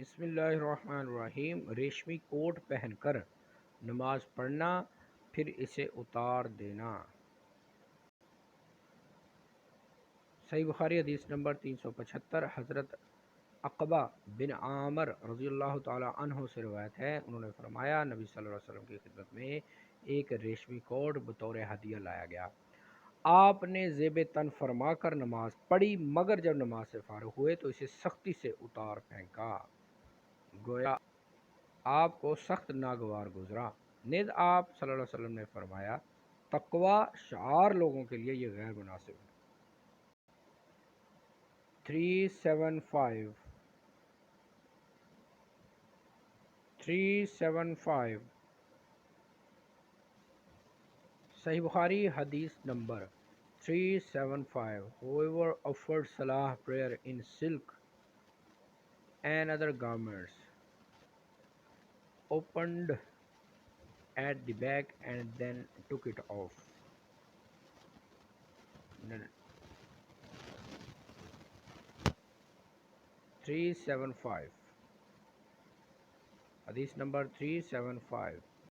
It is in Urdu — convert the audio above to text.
بسم اللہ الرحمن الرحیم۔ ریشمی کوٹ پہن کر نماز پڑھنا، پھر اسے اتار دینا۔ صحیح بخاری حدیث نمبر 375۔ حضرت عقبہ بن عامر رضی اللہ تعالی عنہ سے روایت ہے، انہوں نے فرمایا نبی صلی اللہ علیہ وسلم کی خدمت میں ایک ریشمی کوٹ بطور ہدیہ لایا گیا۔ آپ نے زیب تن فرما کر نماز پڑھی، مگر جب نماز سے فارغ ہوئے تو اسے سختی سے اتار پھینکا، گویا آپ کو سخت ناگوار گزرا۔ نیز آپ صلی اللہ علیہ وسلم نے فرمایا، تقوی شعار لوگوں کے لیے یہ غیر مناسب ہے۔ 375 صحیح بخاری حدیث number 375۔ Whoever offered salah prayer in silk and other garments, opened at the back and then took it off. 375 حدیث نمبر 375۔